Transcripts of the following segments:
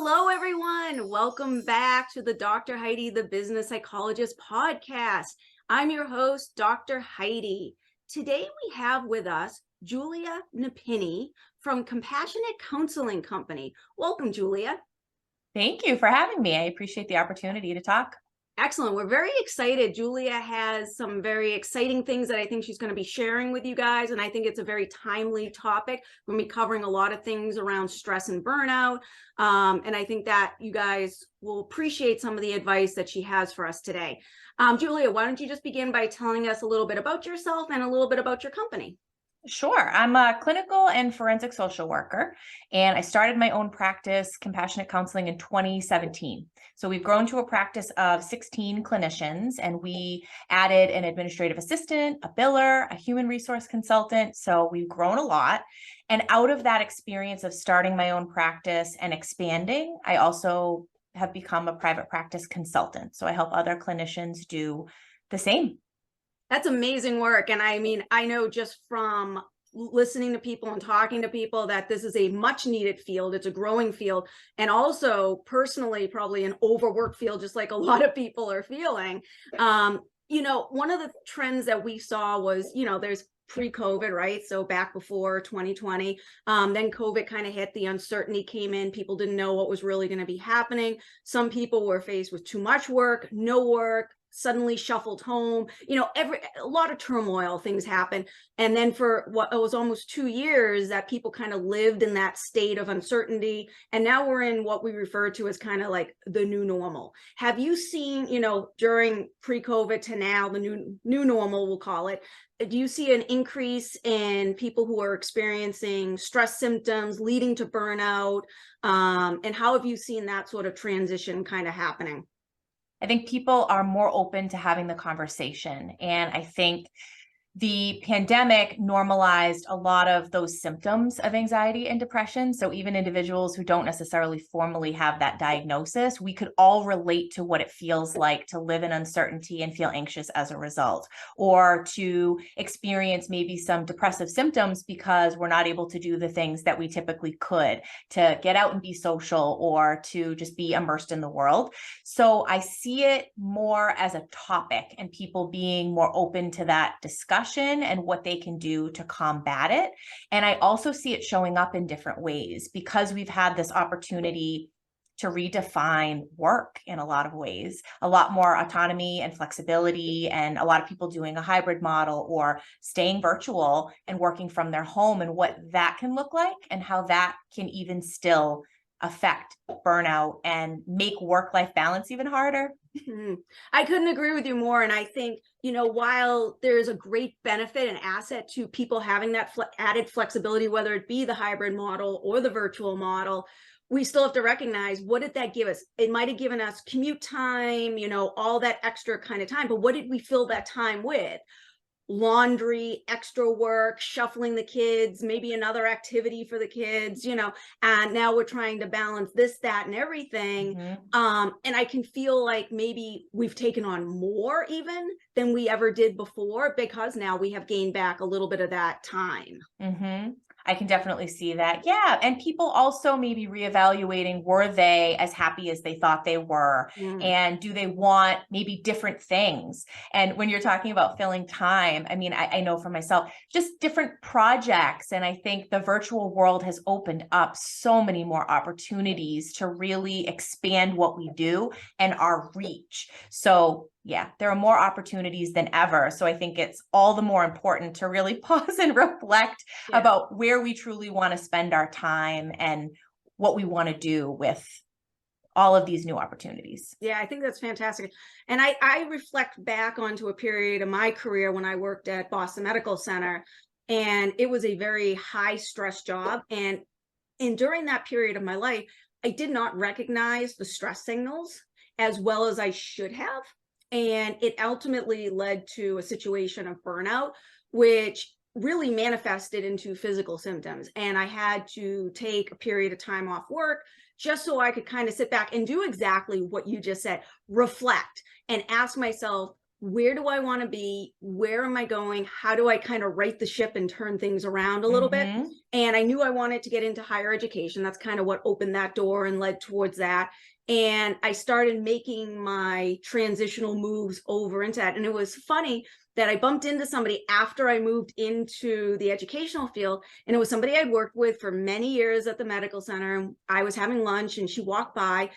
Hello, everyone. Welcome back to the Dr. Heidi, the Business Psychologist podcast. I'm your host, Dr. Heidi. Today we have with us Julia Nepini from Compassionate Counseling Company. Welcome, Julia. Thank you for having me. I appreciate the opportunity to talk. Excellent. We're very excited. Julia has some very exciting things that I think she's going to be sharing with you guys. And I think it's a very timely topic. We're going to be covering a lot of things around stress and burnout. And I think that you guys will appreciate some of the advice that she has for us today. Julia, why don't you just begin by telling us a little bit about yourself and a little bit about your company? Sure. I'm a clinical and forensic social worker, and I started my own practice, Compassionate Counseling, in 2017. So we've grown to a practice of 16 clinicians, and we added an administrative assistant, a biller, a human resource consultant. So we've grown a lot. And out of that experience of starting my own practice and expanding, I also have become a private practice consultant. So I help other clinicians do the same. That's amazing work. And I mean, I know just from listening to people and talking to people that this is a much needed field. It's a growing field. And also personally, probably an overworked field, just like a lot of people are feeling. One of the trends that we saw was, there's pre-COVID, right? So back before 2020, then COVID kind of hit, the uncertainty came in. People didn't know what was really going to be happening. Some people were faced with too much work, no work, suddenly shuffled home, a lot of turmoil, things happen. And then for what it was almost 2 years that people kind of lived in that state of uncertainty. And now we're in what we refer to as kind of like the new normal. Have you seen, during pre-COVID to now, the new normal, we'll call it, do you see an increase in people who are experiencing stress symptoms leading to burnout? And how have you seen that sort of transition kind of happening? I think people are more open to having the conversation. And I think the pandemic normalized a lot of those symptoms of anxiety and depression. So even individuals who don't necessarily formally have that diagnosis, we could all relate to what it feels like to live in uncertainty and feel anxious as a result, or to experience maybe some depressive symptoms because we're not able to do the things that we typically could, to get out and be social or to just be immersed in the world. So I see it more as a topic and people being more open to that discussion and what they can do to combat it. And I also see it showing up in different ways because we've had this opportunity to redefine work in a lot of ways, a lot more autonomy and flexibility, and a lot of people doing a hybrid model or staying virtual and working from their home, and what that can look like and how that can even still affect burnout and make work-life balance even harder. I couldn't agree with you more. And I think, while there's a great benefit and asset to people having that added flexibility, whether it be the hybrid model or the virtual model, we still have to recognize, what did that give us? It might have given us commute time, all that extra kind of time. But what did we fill that time with? Laundry, extra work, shuffling the kids, maybe another activity for the kids, and now we're trying to balance this, that, and everything. And I can feel like maybe we've taken on more even than we ever did before, because now we have gained back a little bit of that time. I can definitely see that. Yeah. And people also maybe reevaluating, were they as happy as they thought they were? And do they want maybe different things? And when you're talking about filling time, I mean, I know for myself, just different projects. And I think the virtual world has opened up so many more opportunities to really expand what we do and our reach. So yeah, there are more opportunities than ever. So I think it's all the more important to really pause and reflect about where we truly want to spend our time and what we want to do with all of these new opportunities. Yeah, I think that's fantastic. And I reflect back onto a period of my career when I worked at Boston Medical Center, and it was a very high stress job. And during that period of my life, I did not recognize the stress signals as well as I should have. And it ultimately led to a situation of burnout, which really manifested into physical symptoms. And I had to take a period of time off work just so I could kind of sit back and do exactly what you just said, reflect and ask myself, where do I want to be? Where am I going? How do I kind of right the ship and turn things around a little bit? And I knew I wanted to get into higher education. That's kind of what opened that door and led towards that. And I started making my transitional moves over into that. And it was funny that I bumped into somebody after I moved into the educational field. And it was somebody I'd worked with for many years at the medical center. And I was having lunch and she walked by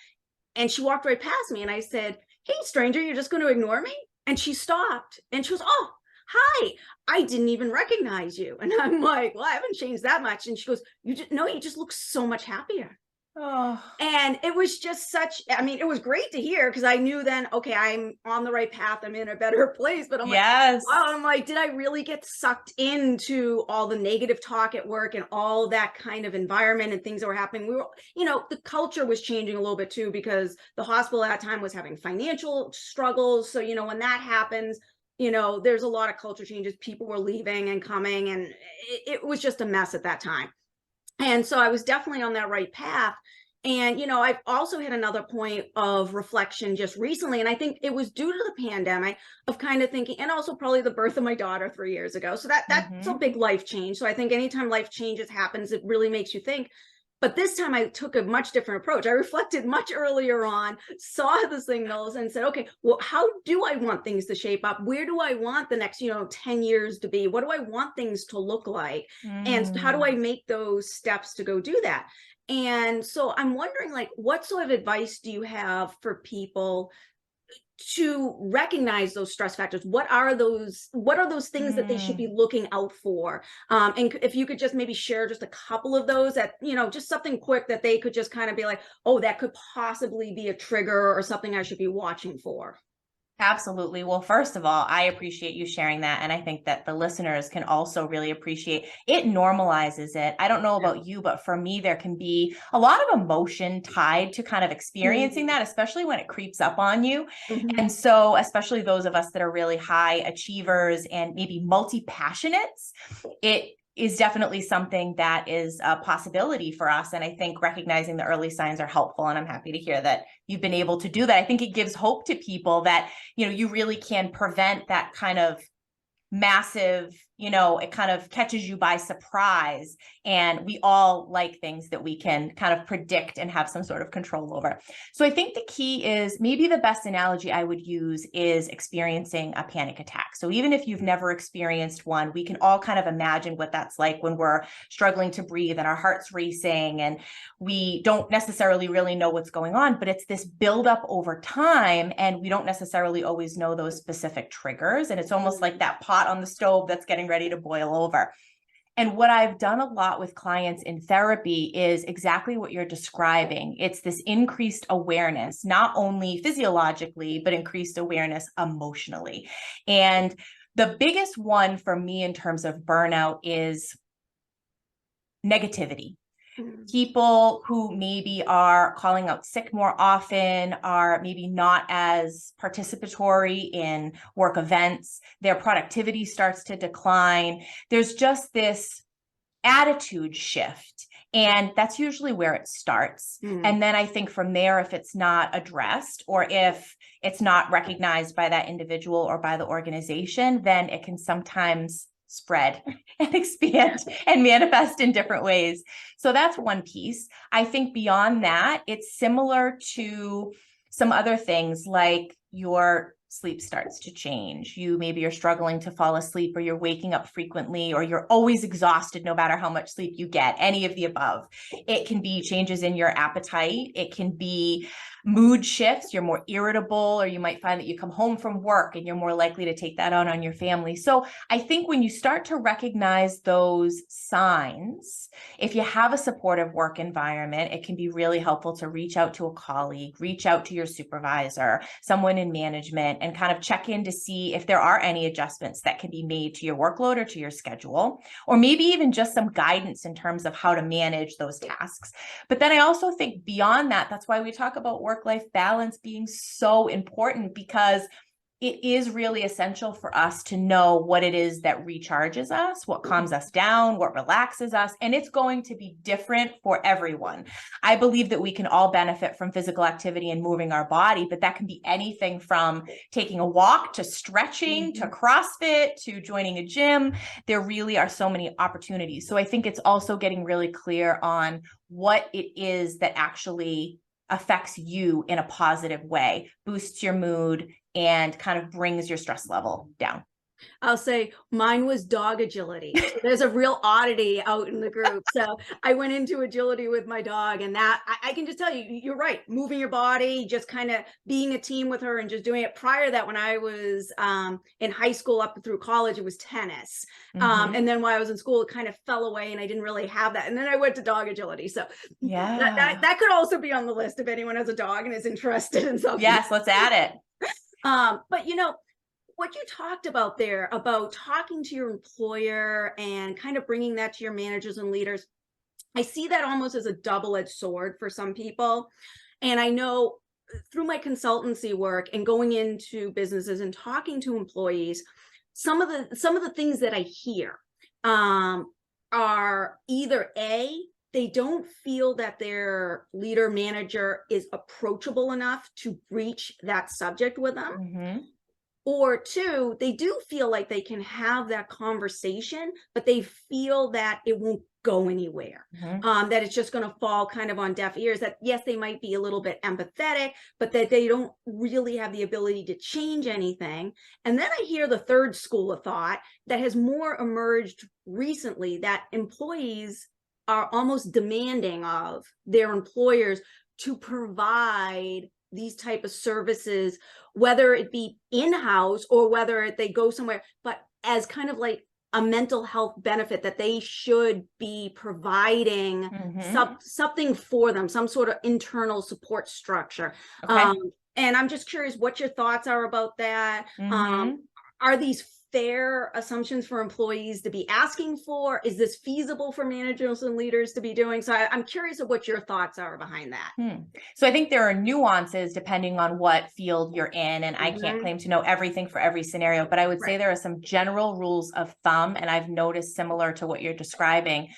and she walked right past me. And I said, "Hey, stranger, you're just going to ignore me?" And she stopped and she goes, "Oh, hi, I didn't even recognize you." And I'm like, "Well, I haven't changed that much." And she goes, "You just, no, you just look so much happier." Oh, And it was just such, I mean, it was great to hear because I knew then, okay, I'm on the right path. I'm in a better place. But I'm like, yes. wow, I'm like, did I really get sucked into all the negative talk at work and all that kind of environment and things that were happening? We were, the culture was changing a little bit too, because the hospital at that time was having financial struggles. So, when that happens, there's a lot of culture changes. People were leaving and coming, and it was just a mess at that time. And so I was definitely on that right path. And, I've also had another point of reflection just recently. And I think it was due to the pandemic of kind of thinking, and also probably the birth of my daughter 3 years ago. So that's a big life change. So I think anytime life changes happens, it really makes you think. But this time I took a much different approach. I reflected much earlier on, saw the signals and said, okay, well, how do I want things to shape up? Where do I want the next, 10 years to be? What do I want things to look like? And how do I make those steps to go do that? And so I'm wondering, like, what sort of advice do you have for people to recognize those stress factors? What are those things that they should be looking out for? And if you could just maybe share just a couple of those that, just something quick that they could just kind of be like, oh, that could possibly be a trigger or something I should be watching for. Absolutely. Well, first of all, I appreciate you sharing that. And I think that the listeners can also really appreciate it. Normalizes it. I don't know about you, but for me, there can be a lot of emotion tied to kind of experiencing that, especially when it creeps up on you. And so, especially those of us that are really high achievers and maybe multi-passionates, it is definitely something that is a possibility for us. And I think recognizing the early signs are helpful. And I'm happy to hear that you've been able to do that. I think it gives hope to people that, you really can prevent that kind of massive, it kind of catches you by surprise. And we all like things that we can kind of predict and have some sort of control over. So I think the key is, maybe the best analogy I would use is experiencing a panic attack. So even if you've never experienced one, we can all kind of imagine what that's like when we're struggling to breathe and our heart's racing and we don't necessarily really know what's going on, but it's this buildup over time and we don't necessarily always know those specific triggers. And it's almost like that pot on the stove that's getting ready to boil over. And what I've done a lot with clients in therapy is exactly what you're describing. It's this increased awareness, not only physiologically, but increased awareness emotionally. And the biggest one for me in terms of burnout is negativity. People who maybe are calling out sick more often, are maybe not as participatory in work events, their productivity starts to decline. There's just this attitude shift. And that's usually where it starts. And then I think from there, if it's not addressed or if it's not recognized by that individual or by the organization, then it can sometimes spread and expand and manifest in different ways. So that's one piece. I think beyond that, it's similar to some other things like your sleep starts to change. Maybe you're struggling to fall asleep, or you're waking up frequently, or you're always exhausted no matter how much sleep you get, any of the above. It can be changes in your appetite. It can be mood shifts. You're more irritable, or you might find that you come home from work and you're more likely to take that out on your family. So I think when you start to recognize those signs, if you have a supportive work environment, it can be really helpful to reach out to a colleague, reach out to your supervisor, someone in management, and kind of check in to see if there are any adjustments that can be made to your workload or to your schedule, or maybe even just some guidance in terms of how to manage those tasks. But then I also think beyond that, that's why we talk about work-life balance being so important, because it is really essential for us to know what it is that recharges us, what calms us down, what relaxes us, and it's going to be different for everyone. I believe that we can all benefit from physical activity and moving our body, but that can be anything from taking a walk to stretching to CrossFit to joining a gym. There really are so many opportunities. So I think it's also getting really clear on what it is that actually affects you in a positive way, boosts your mood, and kind of brings your stress level down. I'll say mine was dog agility. So there's a real oddity out in the group. So I went into agility with my dog, and that I can just tell you, you're right. Moving your body, just kind of being a team with her and just doing it. Prior to that, when I was in high school up through college, it was tennis. And then while I was in school, it kind of fell away and I didn't really have that. And then I went to dog agility. So yeah, that could also be on the list if anyone has a dog and is interested in something. Yes, let's add it. But what you talked about there about talking to your employer and kind of bringing that to your managers and leaders, I see that almost as a double-edged sword for some people. And I know through my consultancy work and going into businesses and talking to employees, some of the things that I hear are either they don't feel that their leader manager is approachable enough to breach that subject with them. Or two, they do feel like they can have that conversation, but they feel that it won't go anywhere, that it's just going to fall kind of on deaf ears, that yes, they might be a little bit empathetic, but that they don't really have the ability to change anything. And then I hear the third school of thought that has more emerged recently, that employees are almost demanding of their employers to provide these type of services, whether it be in-house or whether they go somewhere, but as kind of like a mental health benefit, that they should be providing something for them, some sort of internal support structure. Okay. And I'm just curious what your thoughts are about that. Are these fair assumptions for employees to be asking for? Is this feasible for managers and leaders to be doing? So I'm curious of what your thoughts are behind that. So I think there are nuances depending on what field you're in, and I can't claim to know everything for every scenario, but I would say there are some general rules of thumb, and I've noticed similar to what you're describing,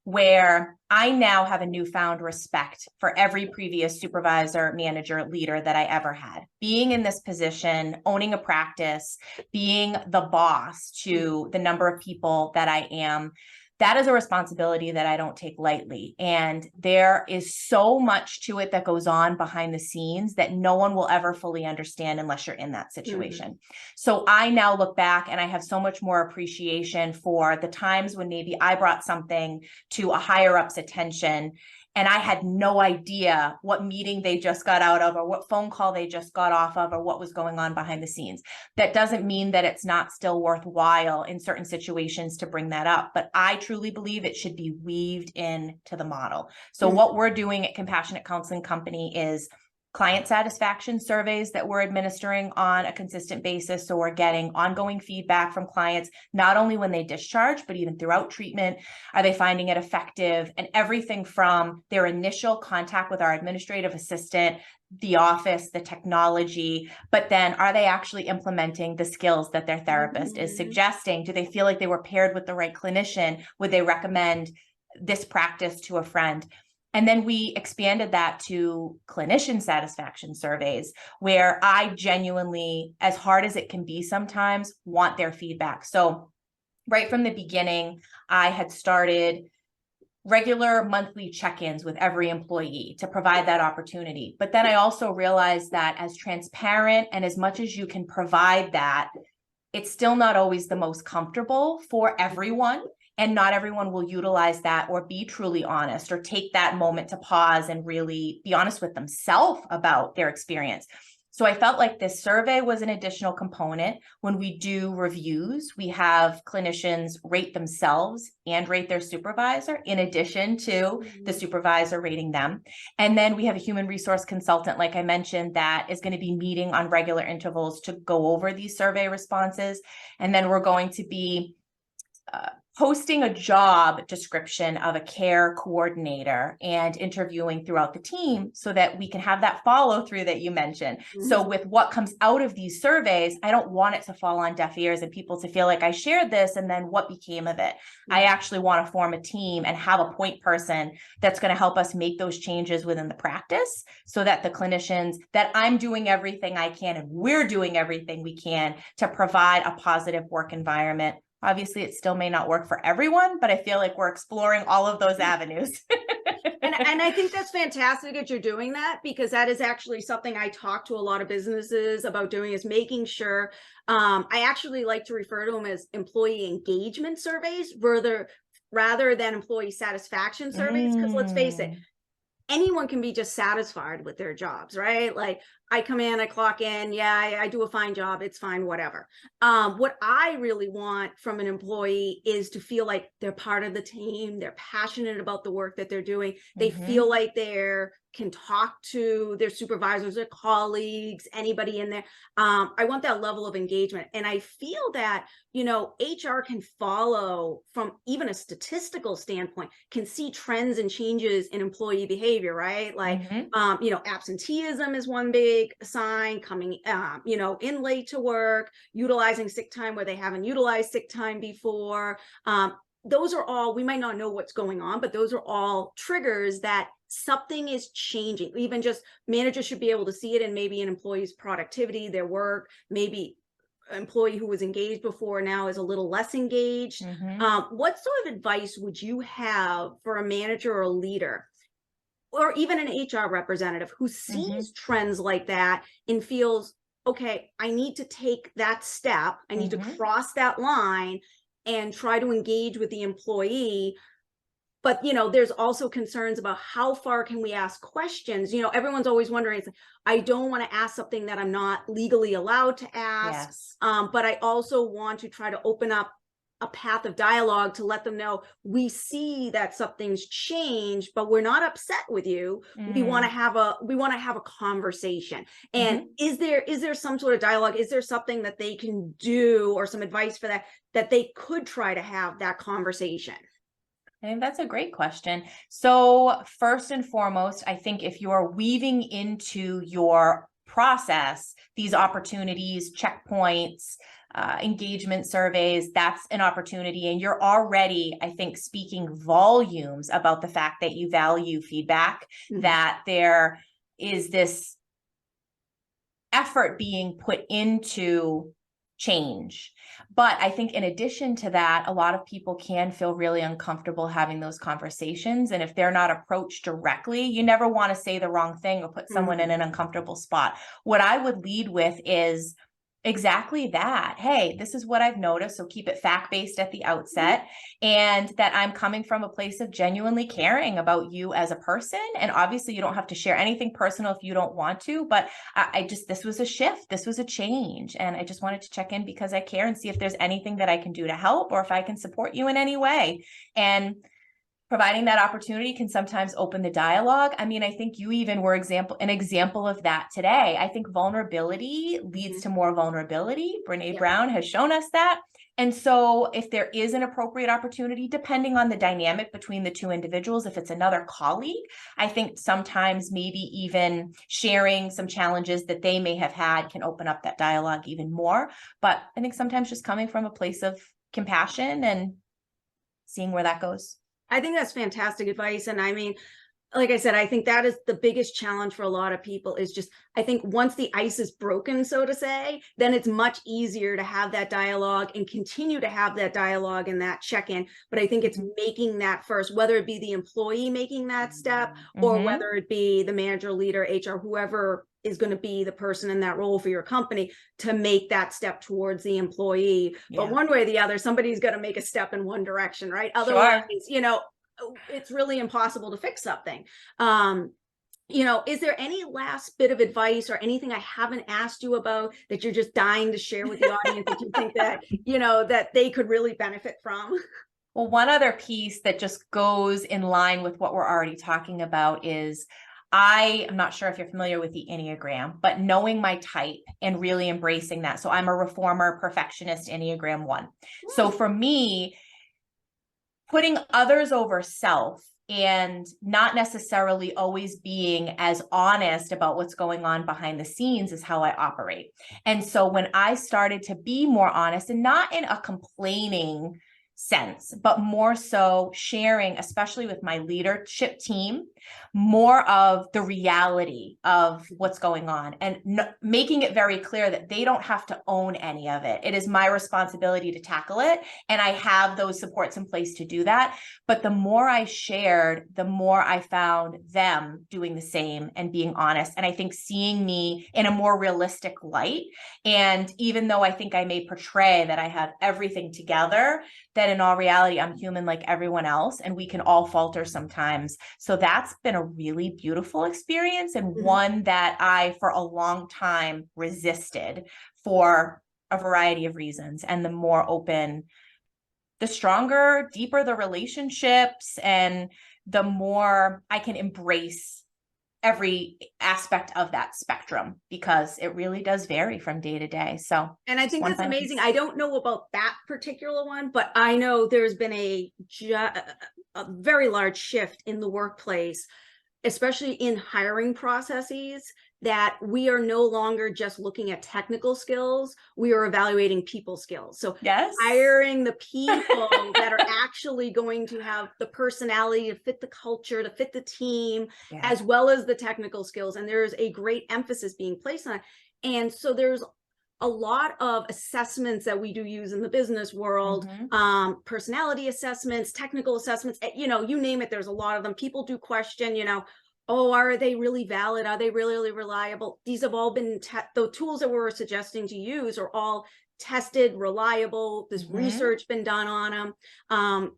where I now have a newfound respect for every previous supervisor, manager, leader that I ever had. Being in this position, owning a practice, being the boss to the number of people that I am, that is a responsibility that I don't take lightly. And there is so much to it that goes on behind the scenes that no one will ever fully understand unless you're in that situation. So I now look back and I have so much more appreciation for the times when maybe I brought something to a higher up's attention and I had no idea what meeting they just got out of or what phone call they just got off of or what was going on behind the scenes. That doesn't mean that it's not still worthwhile in certain situations to bring that up, but I truly believe it should be weaved into the model. So what we're doing at Compassionate Counseling Company is client satisfaction surveys that we're administering on a consistent basis. So we're getting ongoing feedback from clients, not only when they discharge, but even throughout treatment. Are they finding it effective? And everything from their initial contact with our administrative assistant, the office, the technology, but then are they actually implementing the skills that their therapist is suggesting? Do they feel like they were paired with the right clinician? Would they recommend this practice to a friend? And then we expanded that to clinician satisfaction surveys, where I genuinely, as hard as it can be sometimes, want their feedback. So right from the beginning, I had started regular monthly check-ins with every employee to provide that opportunity. But then I also realized that as transparent and as much as you can provide that, it's still not always the most comfortable for everyone. And not everyone will utilize that or be truly honest or take that moment to pause and really be honest with themselves about their experience. So I felt like this survey was an additional component. When we do reviews, we have clinicians rate themselves and rate their supervisor in addition to the supervisor rating them. And then we have a human resource consultant, like I mentioned, that is going to be meeting on regular intervals to go over these survey responses. And then we're going to be posting a job description of a care coordinator and interviewing throughout the team so that we can have that follow through that you mentioned. So with what comes out of these surveys, I don't want it to fall on deaf ears and people to feel like I shared this and then what became of it. I actually want to form a team and have a point person that's going to help us make those changes within the practice so that the clinicians, that I'm doing everything I can and we're doing everything we can to provide a positive work environment. Obviously, it still may not work for everyone, but I feel like we're exploring all of those avenues. And I think that's fantastic that you're doing that, because that is actually something I talk to a lot of businesses about doing, is making sure, I actually like to refer to them as employee engagement surveys rather than employee satisfaction surveys. Because let's face it, anyone can be just satisfied with their jobs, right? Like, I come in, I clock in, yeah, I do a fine job, it's fine, whatever. What I really want from an employee is to feel like they're part of the team, they're passionate about the work that they're doing, they feel like they can talk to their supervisors, their colleagues, anybody in there. I want that level of engagement. And I feel that, HR can follow from even a statistical standpoint, can see trends and changes in employee behavior, right? Like, absenteeism is one big sign, coming, in late to work, utilizing sick time where they haven't utilized sick time before. Those are all, we might not know what's going on, but those are all triggers that something is changing. Even just managers should be able to see it in maybe an employee's productivity, their work, maybe an employee who was engaged before now is a little less engaged. What sort of advice would you have for a manager or a leader, or even an HR representative who sees trends like that and feels, okay, I need to take that step, I need to cross that line and try to engage with the employee? But, there's also concerns about how far can we ask questions? Everyone's always wondering, I don't want to ask something that I'm not legally allowed to ask. Yes. But I also want to try to open up a path of dialogue to let them know we see that something's changed, but we're not upset with you. We want to have a conversation. And is there some sort of dialogue? Is there something that they can do, or some advice for that they could try to have that conversation? I think that's a great question. So first and foremost, I think if you're weaving into your process these opportunities, checkpoints, engagement surveys, that's an opportunity. And you're already, I think, speaking volumes about the fact that you value feedback, that there is this effort being put into change. But I think in addition to that, a lot of people can feel really uncomfortable having those conversations. And if they're not approached directly, you never want to say the wrong thing or put someone in an uncomfortable spot. What I would lead with is exactly that. Hey, this is what I've noticed. So keep it fact-based at the outset, and that I'm coming from a place of genuinely caring about you as a person. And obviously you don't have to share anything personal if you don't want to, but this was a shift. This was a change. And I just wanted to check in because I care and see if there's anything that I can do to help, or if I can support you in any way. And providing that opportunity can sometimes open the dialogue. I mean, I think you even were an example of that today. I think vulnerability leads to more vulnerability. Brene Brown has shown us that. And so if there is an appropriate opportunity, depending on the dynamic between the two individuals, if it's another colleague, I think sometimes maybe even sharing some challenges that they may have had can open up that dialogue even more. But I think sometimes just coming from a place of compassion and seeing where that goes. I think that's fantastic advice. And I mean, like I said, I think that is the biggest challenge for a lot of people, is just, I think once the ice is broken, so to say, then it's much easier to have that dialogue and continue to have that dialogue and that check-in. But I think it's making that first, whether it be the employee making that step, or whether it be the manager, leader, HR, whoever is going to be the person in that role for your company, to make that step towards the employee. But one way or the other, somebody's got to make a step in one direction, right? Otherwise, it's really impossible to fix something. Is there any last bit of advice or anything I haven't asked you about that you're just dying to share with the audience that you think that, that they could really benefit from? Well, one other piece that just goes in line with what we're already talking about is, I'm not sure if you're familiar with the Enneagram, but knowing my type and really embracing that. So I'm a reformer, perfectionist, Enneagram 1. So for me, putting others over self and not necessarily always being as honest about what's going on behind the scenes is how I operate. And so when I started to be more honest, and not in a complaining sense, but more so sharing, especially with my leadership team, more of the reality of what's going on, and making it very clear that they don't have to own any of it. It is my responsibility to tackle it, and I have those supports in place to do that. But the more I shared, the more I found them doing the same and being honest. And I think seeing me in a more realistic light. And even though I think I may portray that I have everything together, that in all reality, I'm human like everyone else, and we can all falter sometimes. So that's been a really beautiful experience, and one that I, for a long time, resisted for a variety of reasons. And the more open, the stronger, deeper the relationships, and the more I can embrace every aspect of that spectrum, because it really does vary from day to day. So, and I think that's amazing. I don't know about that particular one, but I know there's been a very large shift in the workplace, especially in hiring processes, that we are no longer just looking at technical skills, we are evaluating people skills. So yes, hiring the people that are actually going to have the personality to fit the culture, to fit the team, as well as the technical skills. And there's a great emphasis being placed on it. And so there's a lot of assessments that we do use in the business world, personality assessments, technical assessments, you know, you name it, there's a lot of them. People do question, you know, oh, are they really valid? Are they really reliable? These have all been, the tools that we're suggesting to use are all tested, reliable. There's research been done on them.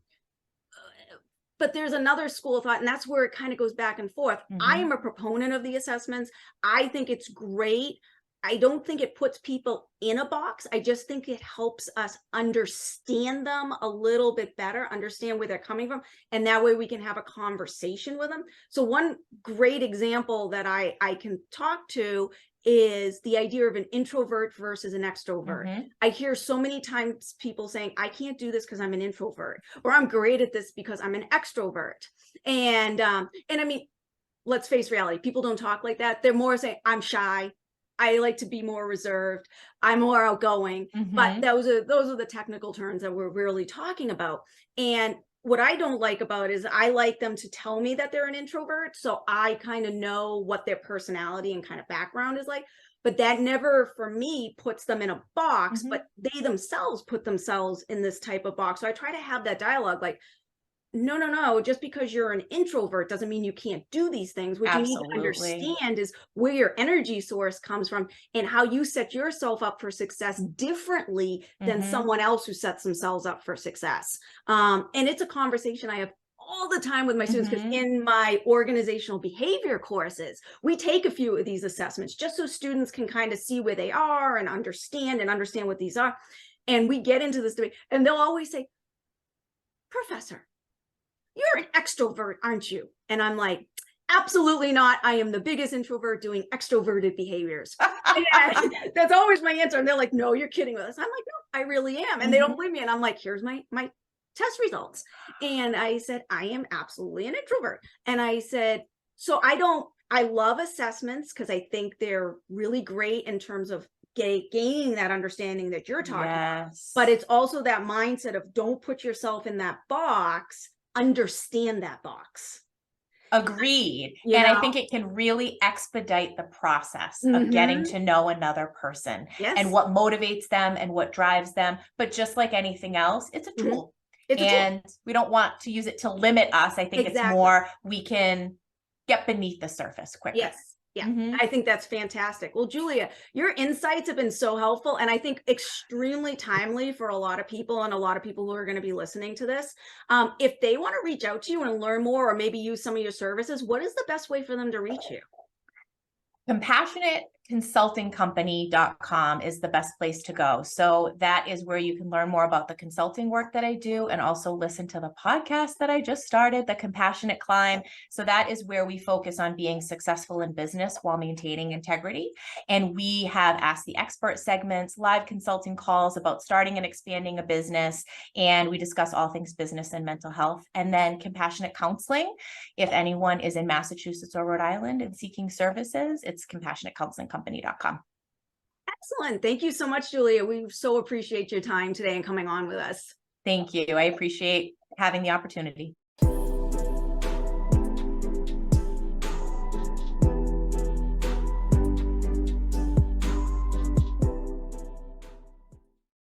But there's another school of thought, and that's where it kind of goes back and forth. I am a proponent of the assessments. I think it's great. I don't think it puts people in a box. I just think it helps us understand them a little bit better, understand where they're coming from. And that way we can have a conversation with them. So one great example that I can talk to is the idea of an introvert versus an extrovert. I hear so many times people saying, I can't do this because I'm an introvert, or I'm great at this because I'm an extrovert. And I mean, let's face reality, people don't talk like that. They're more saying, I'm shy, I like to be more reserved, I'm more outgoing. But those are the technical terms that we're really talking about. And what I don't like about it is I like them to tell me that they're an introvert, so I kind of know what their personality and kind of background is like. But that never, for me, puts them in a box, but they themselves put themselves in this type of box. So I try to have that dialogue like, no, just because you're an introvert doesn't mean you can't do these things. What you need to understand is where your energy source comes from and how you set yourself up for success differently than someone else who sets themselves up for success. And it's a conversation I have all the time with my students, because in my organizational behavior courses, we take a few of these assessments just so students can kind of see where they are and understand what these are. And we get into this debate, and they'll always say, Professor, you're an extrovert, aren't you? And I'm like, absolutely not. I am the biggest introvert doing extroverted behaviors. And that's always my answer. And they're like, no, you're kidding with us. I'm like, no, I really am. And they don't believe me. And I'm like, here's my test results. And I said, I am absolutely an introvert. And I said, so I love assessments because I think they're really great in terms of gaining that understanding that you're talking about. But it's also that mindset of don't put yourself in that box, understand that box. Agreed. And I think it can really expedite the process of getting to know another person and what motivates them and what drives them. But just like anything else, it's a tool. And we don't want to use it to limit us. I think it's more we can get beneath the surface quicker. Yeah, I think that's fantastic. Well, Julia, your insights have been so helpful, and I think extremely timely for a lot of people and a lot of people who are going to be listening to this. If they want to reach out to you and learn more, or maybe use some of your services, what is the best way for them to reach you? consultingcompany.com is the best place to go. So that is where you can learn more about the consulting work that I do and also listen to the podcast that I just started, The Compassionate Climb. So that is where we focus on being successful in business while maintaining integrity. And we have Ask the Expert segments, live consulting calls about starting and expanding a business. And we discuss all things business and mental health. And then Compassionate Counseling. If anyone is in Massachusetts or Rhode Island and seeking services, it's compassionatecounselingcompany.com. Excellent. Thank you so much, Julia. We so appreciate your time today and coming on with us. Thank you. I appreciate having the opportunity.